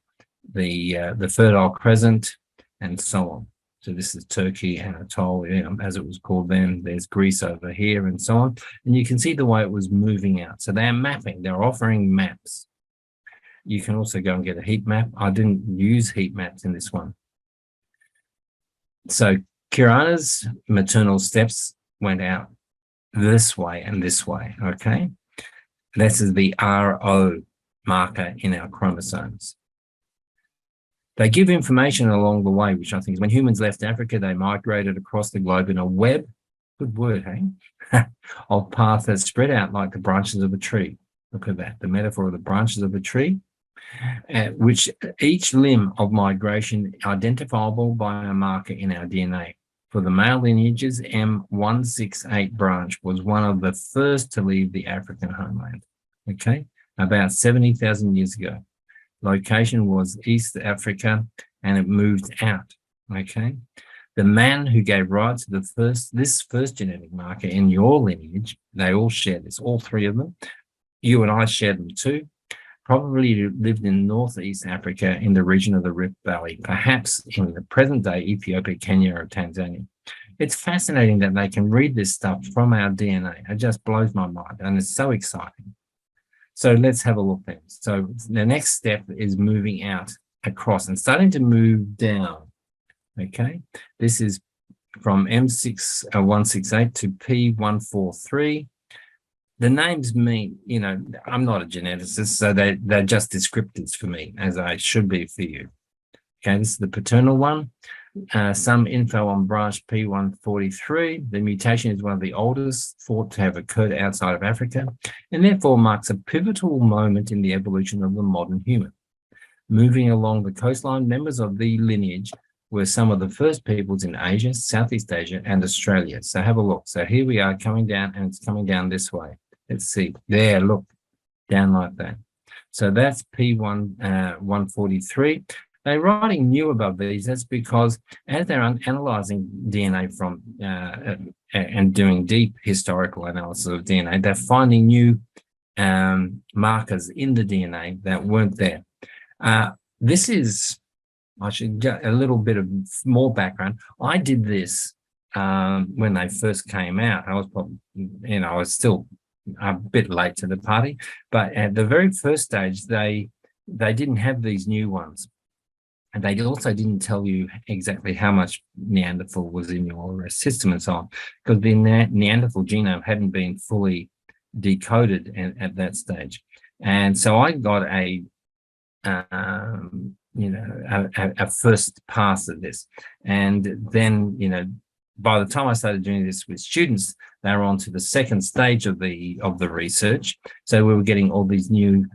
the Fertile Crescent and so on. So this is Turkey, Anatolia, as it was called then. There's Greece over here and so on. And you can see the way it was moving out. So they're mapping, they're offering maps. You can also go and get a heat map. I didn't use heat maps in this one. So Kirana's maternal steps went out this way and this way, okay? This is the RO marker in our chromosomes. They give information along the way, which I think is when humans left Africa, they migrated across the globe in a web, good word, hey, of paths that spread out like the branches of a tree. Look at that, the metaphor of the branches of a tree, which each limb of migration identifiable by a marker in our DNA. For the male lineages, M168 branch was one of the first to leave the African homeland, okay, about 70,000 years ago. Location was East Africa, and it moved out, okay? The man who gave rise to this first genetic marker in your lineage, they all share this, all three of them. You and I share them too. Probably lived in Northeast Africa in the region of the Rift Valley, perhaps in the present-day Ethiopia, Kenya, or Tanzania. It's fascinating that they can read this stuff from our DNA. It just blows my mind, and it's so exciting. So let's have a look then. So the next step is moving out across and starting to move down, okay? This is from M168 to P143. The names mean, I'm not a geneticist, so they're just descriptors for me, as I should be for you. Okay, this is the paternal one. Some info on branch P143. The mutation is one of the oldest thought to have occurred outside of Africa, and therefore marks a pivotal moment in the evolution of the modern human. Moving along the coastline, members of the lineage were some of the first peoples in Asia, Southeast Asia, and Australia. So have a look. So here we are coming down, and it's coming down this way. Let's see. There, look, down like that. So that's P143. They're writing new above these. That's because as they're analyzing DNA from and doing deep historical analysis of DNA, they're finding new markers in the DNA that weren't there. This is, I should get a little bit of more background. I did this when they first came out. I was probably, I was still a bit late to the party, but at the very first stage, they didn't have these new ones. And they also didn't tell you exactly how much Neanderthal was in your system and so on, because the Neanderthal genome hadn't been fully decoded at that stage. And so I got a first pass at this. And then, by the time I started doing this with students, they were on to the second stage of the research. So we were getting all these new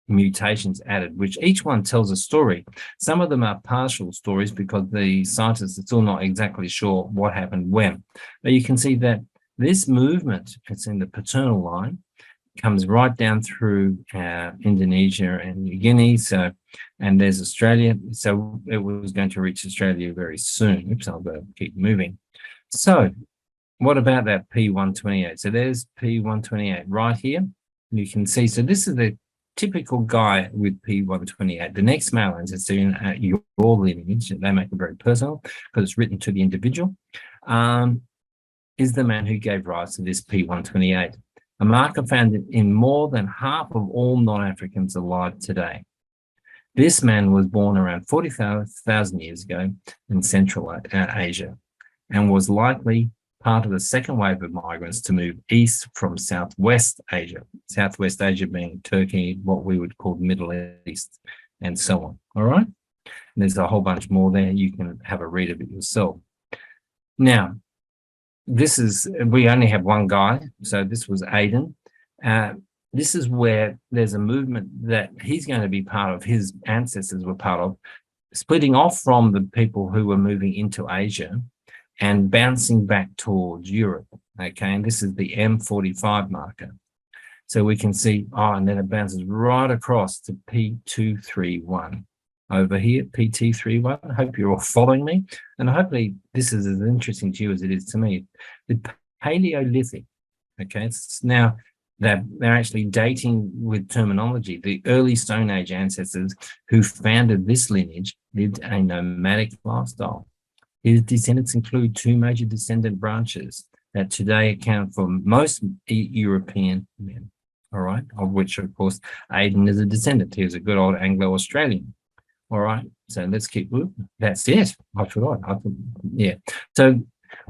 mutations added, which each one tells a story. Some of them are partial stories because the scientists are still not exactly sure what happened when. But you can see that this movement, it's in the paternal line, comes right down through Indonesia and New Guinea. So, and there's Australia. So it was going to reach Australia very soon. Oops, I'll go keep moving. So what about that P128? So there's P128 right here. You can see, so this is the typical guy with P128. The next male ancestor in your lineage, they make it very personal because it's written to the individual, is the man who gave rise to this P128. A marker found in more than half of all non-Africans alive today. This man was born around 40,000 years ago in Central Asia and was likely part of the second wave of migrants to move east from Southwest Asia. Southwest Asia being Turkey, what we would call Middle East, and so on. All right? And there's a whole bunch more there. You can have a read of it yourself. Now, this is, we only have one guy, so this was Aiden. This is where there's a movement that he's going to be part of, his ancestors were part of, splitting off from the people who were moving into Asia and bouncing back towards Europe, okay? And this is the M45 marker. So we can see, and then it bounces right across to P231. Over here, PT31. I hope you're all following me. And hopefully this is as interesting to you as it is to me. The Paleolithic, okay, it's now they're actually dating with terminology. The early Stone Age ancestors who founded this lineage lived a nomadic lifestyle. His descendants include two major descendant branches that today account for most European men, all right, of which, of course, Aiden is a descendant. He was a good old Anglo-Australian. All right, so let's keep moving. That's it. I forgot. Yeah. So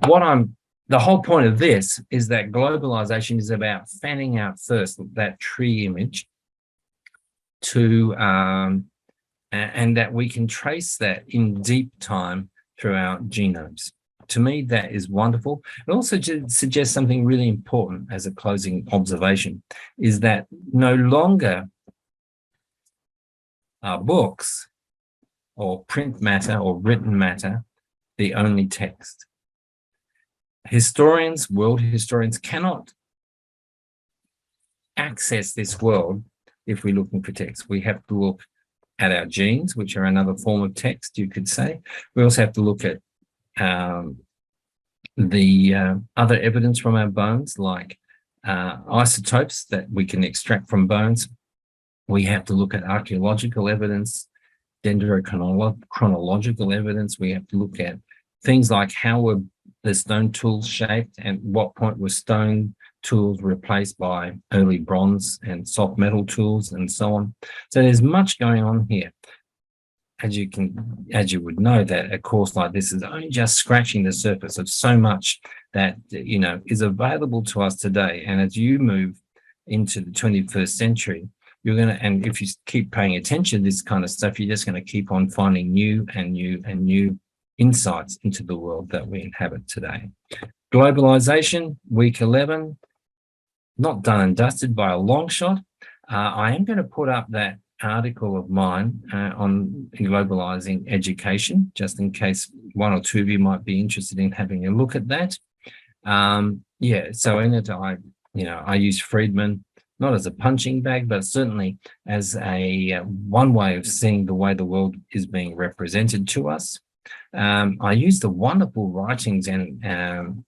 the whole point of this is that globalization is about fanning out first that tree image to, and that we can trace that in deep time through our genomes. To me, that is wonderful. It also suggests something really important as a closing observation, is that no longer are books or print matter or written matter the only text. Historians, world historians, cannot access this world if we're looking for text. We have to look at our genes, which are another form of text, you could say. We also have to look at the other evidence from our bones, like isotopes that we can extract from bones. We have to look at archaeological evidence, dendrochronological evidence. We have to look at things like how were the stone tools shaped and what point were stone tools replaced by early bronze and soft metal tools and so on. So there's much going on here. As you would know, that a course like this is only just scratching the surface of so much that, you know, is available to us today. And as you move into the 21st century, you're going to, and if you keep paying attention to this kind of stuff, you're just going to keep on finding new and new and new insights into the world that we inhabit today. Globalization, week 11, not done and dusted by a long shot. I am going to put up that article of mine on globalizing education, just in case one or two of you might be interested in having a look at that. Yeah, so in it, I use Friedman not as a punching bag, but certainly as a one way of seeing the way the world is being represented to us. I use the wonderful writings and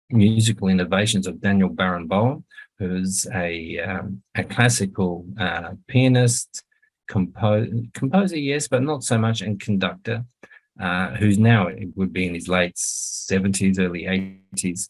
musical innovations of Daniel Barenboim, who's a classical pianist, composer, yes, but not so much, and conductor, who's now, it would be in his late 70s, early 80s.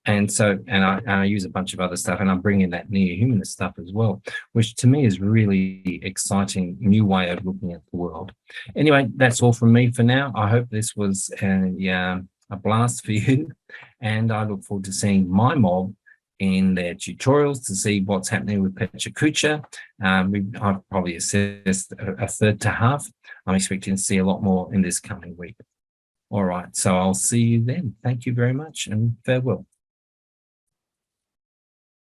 And I use a bunch of other stuff, and I bring in that neo-humanist stuff as well, which to me is really exciting new way of looking at the world. Anyway, that's all from me for now. I hope this was a blast for you, and I look forward to seeing my mob in their tutorials to see what's happening with Pechacucha. I've probably assessed a third to half. I'm expecting to see a lot more in this coming week. All right, so I'll see you then. Thank you very much, and farewell.